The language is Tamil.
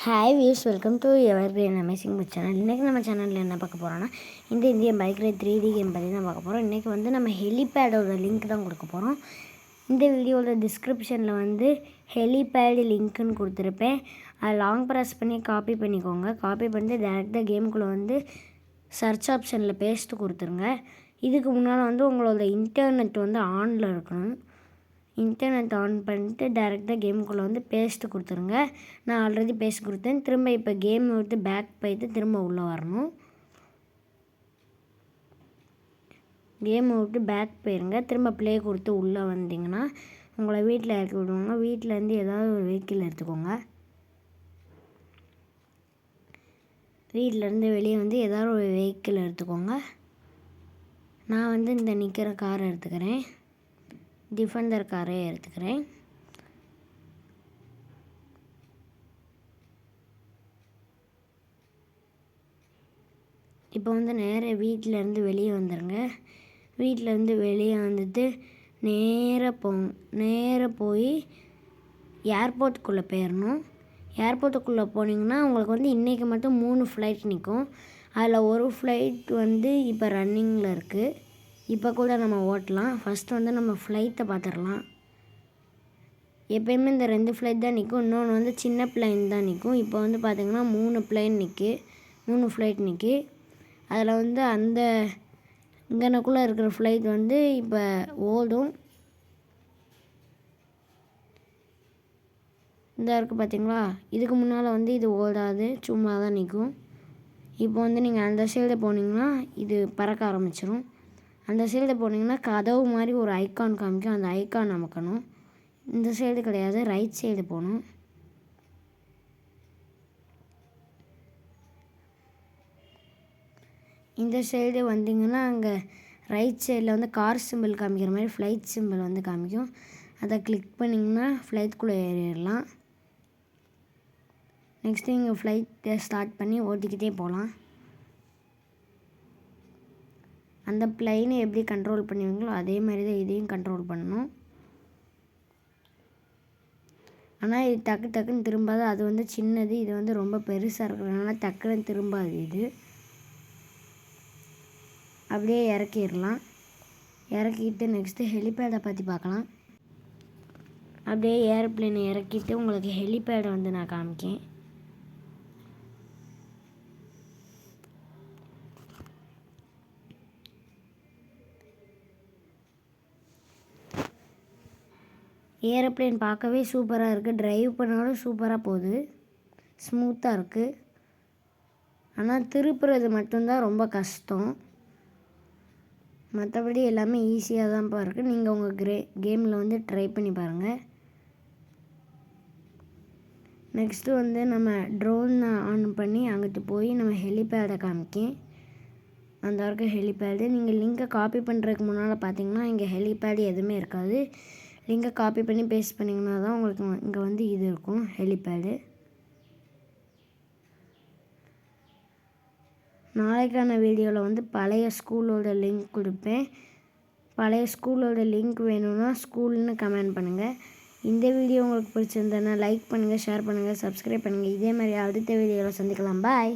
Hi views, welcome to ever green amazing book channel. இன்றைக்கி நம்ம சேனலில் என்ன பார்க்க போகிறோன்னா இந்த Indian bike ride 3D game பற்றி தான் பார்க்க போகிறோம். இன்றைக்கி வந்து நம்ம ஹெலிபேடோட லிங்க் தான் கொடுக்க போகிறோம். இந்த வீடியோட டிஸ்கிரிப்ஷனில் வந்து ஹெலிபேடு லிங்க்குன்னு கொடுத்துருப்பேன். அதை லாங் ப்ரெஸ் பண்ணி காப்பி பண்ணிக்கோங்க. காப்பி பண்ணிட்டு டேரெக்டாக கேமுக்குள்ளே வந்து சர்ச் ஆப்ஷனில் பேஸ்ட்டு கொடுத்துருங்க. இதுக்கு முன்னால் வந்து உங்களோட இன்டர்நெட் வந்து ஆனில் இருக்கணும். இன்டர்நெட் ஆன் பண்ணிட்டு டேரெக்டாக கேமுக்குள்ளே வந்து பேஸ்ட்டு கொடுத்துருங்க. நான் ஆல்ரெடி பேஸ்ட் கொடுத்தேன். திரும்ப இப்போ கேம் விட்டு பேக் போயிட்டு திரும்ப உள்ளே வரணும். கேமை விட்டு பேக் போயிருங்க. திரும்ப ப்ளே கொடுத்து உள்ளே வந்தீங்கன்னா உங்களை வீட்டில் இறக்கி விடுவாங்க. வீட்டிலேருந்து ஏதாவது ஒரு வெஹிக்கிள் எடுத்துக்கோங்க. வீட்டிலேருந்து வெளியே வந்து ஏதாவது ஒரு வெஹிக்கிள் எடுத்துக்கோங்க. நான் வந்து இந்த நிற்கிற காரை எடுத்துக்கிறேன். டிஃபெண்டர் காரே எடுத்துக்கிறேன். இப்போ வந்து நேராக வீட்டிலேருந்து வெளியே வந்துடுங்க. வீட்டிலேருந்து வெளியே வந்துட்டு நேராக போய் ஏர்போர்ட்டுக்குள்ளே போயிடணும். ஏர்போர்ட்டுக்குள்ளே போனீங்கன்னா உங்களுக்கு வந்து இன்றைக்கி மட்டும் 3 ஃப்ளைட் நிற்கும். அதில் ஒரு ஃப்ளைட் வந்து இப்போ ரன்னிங்கில் இருக்குது. இப்போ கூட நம்ம ஓட்டலாம். ஃபஸ்ட்டு வந்து நம்ம ஃப்ளைட்டை பார்த்துடலாம். எப்போயுமே இந்த 2 ஃப்ளைட் தான் நிற்கும். இன்னொன்று வந்து சின்ன பிளைன் தான் நிற்கும். இப்போ வந்து பார்த்திங்கன்னா 3 ஃப்ளைட் நிற்கி. அதில் வந்து அந்த இங்கனக்குள்ளே இருக்கிற ஃப்ளைட் வந்து இப்போ ஓடும். இந்த இருக்குது பார்த்திங்களா, இதுக்கு முன்னால் வந்து இது ஓடாது, சும்மா தான் நிற்கும். இப்போ வந்து நீங்கள் அந்த சைடு போனீங்கன்னா இது பறக்க ஆரம்பிச்சிடும். அந்த சைடு போனீங்கன்னா கதவு மாதிரி ஒரு ஐக்கான் காமிக்கும். அந்த ஐக்கான் அமுக்கணும். இந்த சைடு கிடையாது, ரைட் சைடு போகணும். இந்த சைடு வந்தீங்கன்னா அங்கே ரைட் சைடில் வந்து கார் சிம்பிள் காமிக்கிற மாதிரி ஃப்ளைட் சிம்பிள் வந்து காமிக்கும். அதை கிளிக் பண்ணிங்கன்னா ஃப்ளைட்குள்ளே ஏறிடலாம். நெக்ஸ்ட்டு இங்கே ஃப்ளைட்டை ஸ்டார்ட் பண்ணி ஓட்டிக்கிட்டே போகலாம். அந்த பிளைனை எப்படி கண்ட்ரோல் பண்ணுவீங்களோ அதே மாதிரி தான் இதையும் கண்ட்ரோல் பண்ணணும். ஆனால் இது டக்குன்னு திரும்பாது. அது வந்து சின்னது, இது வந்து ரொம்ப பெருசாக இருக்கிறதுனால டக்குன்னு திரும்பாது. இது அப்படியே இறக்கிடலாம். இறக்கிட்டு நெக்ஸ்ட்டு ஹெலிபேடை பற்றி பார்க்கலாம். அப்படியே ஏரோப்ளேனை இறக்கிட்டு உங்களுக்கு ஹெலிபேடை வந்து நான் காமிக்கேன். ஏரோப்ளேன் பார்க்கவே சூப்பராக இருக்குது. ட்ரைவ் பண்ணாலும் சூப்பராக போகுது, ஸ்மூத்தாக இருக்குது. ஆனால் திருப்புறது மட்டும்தான் ரொம்ப கஷ்டம். மற்றபடி எல்லாமே ஈஸியாக தான்ப்பா இருக்குது. நீங்கள் உங்கள் கேமில் வந்து ட்ரை பண்ணி பாருங்கள். நெக்ஸ்ட்டு வந்து நம்ம ட்ரோன் ஆன் பண்ணி அங்கிட்டு போய் நம்ம ஹெலிபேடை காமிக்கேன். அந்த வரைக்கும் ஹெலிபேடு நீங்கள் லிங்கை காப்பி பண்ணுறதுக்கு முன்னால் பார்த்தீங்கன்னா இங்கே ஹெலிபேடு எதுவுமே இருக்காது. லிங்கை காப்பி பண்ணி பேஸ்ட் பண்ணிங்கன்னா தான் உங்களுக்கு இங்கே வந்து இது இருக்கும், ஹெலிபேடு. நாளைக்கான வீடியோவில் வந்து பழைய ஸ்கூலோட லிங்க் கொடுப்பேன். பழைய ஸ்கூலோட லிங்க் வேணும்னா ஸ்கூல்னு கமெண்ட் பண்ணுங்கள். இந்த வீடியோ உங்களுக்கு பிடிச்சிருந்தேன்னா லைக் பண்ணுங்கள், ஷேர் பண்ணுங்கள், சப்ஸ்கிரைப் பண்ணுங்கள். இதே மாதிரி அடுத்த வீடியோவில் சந்திக்கலாம். பாய்.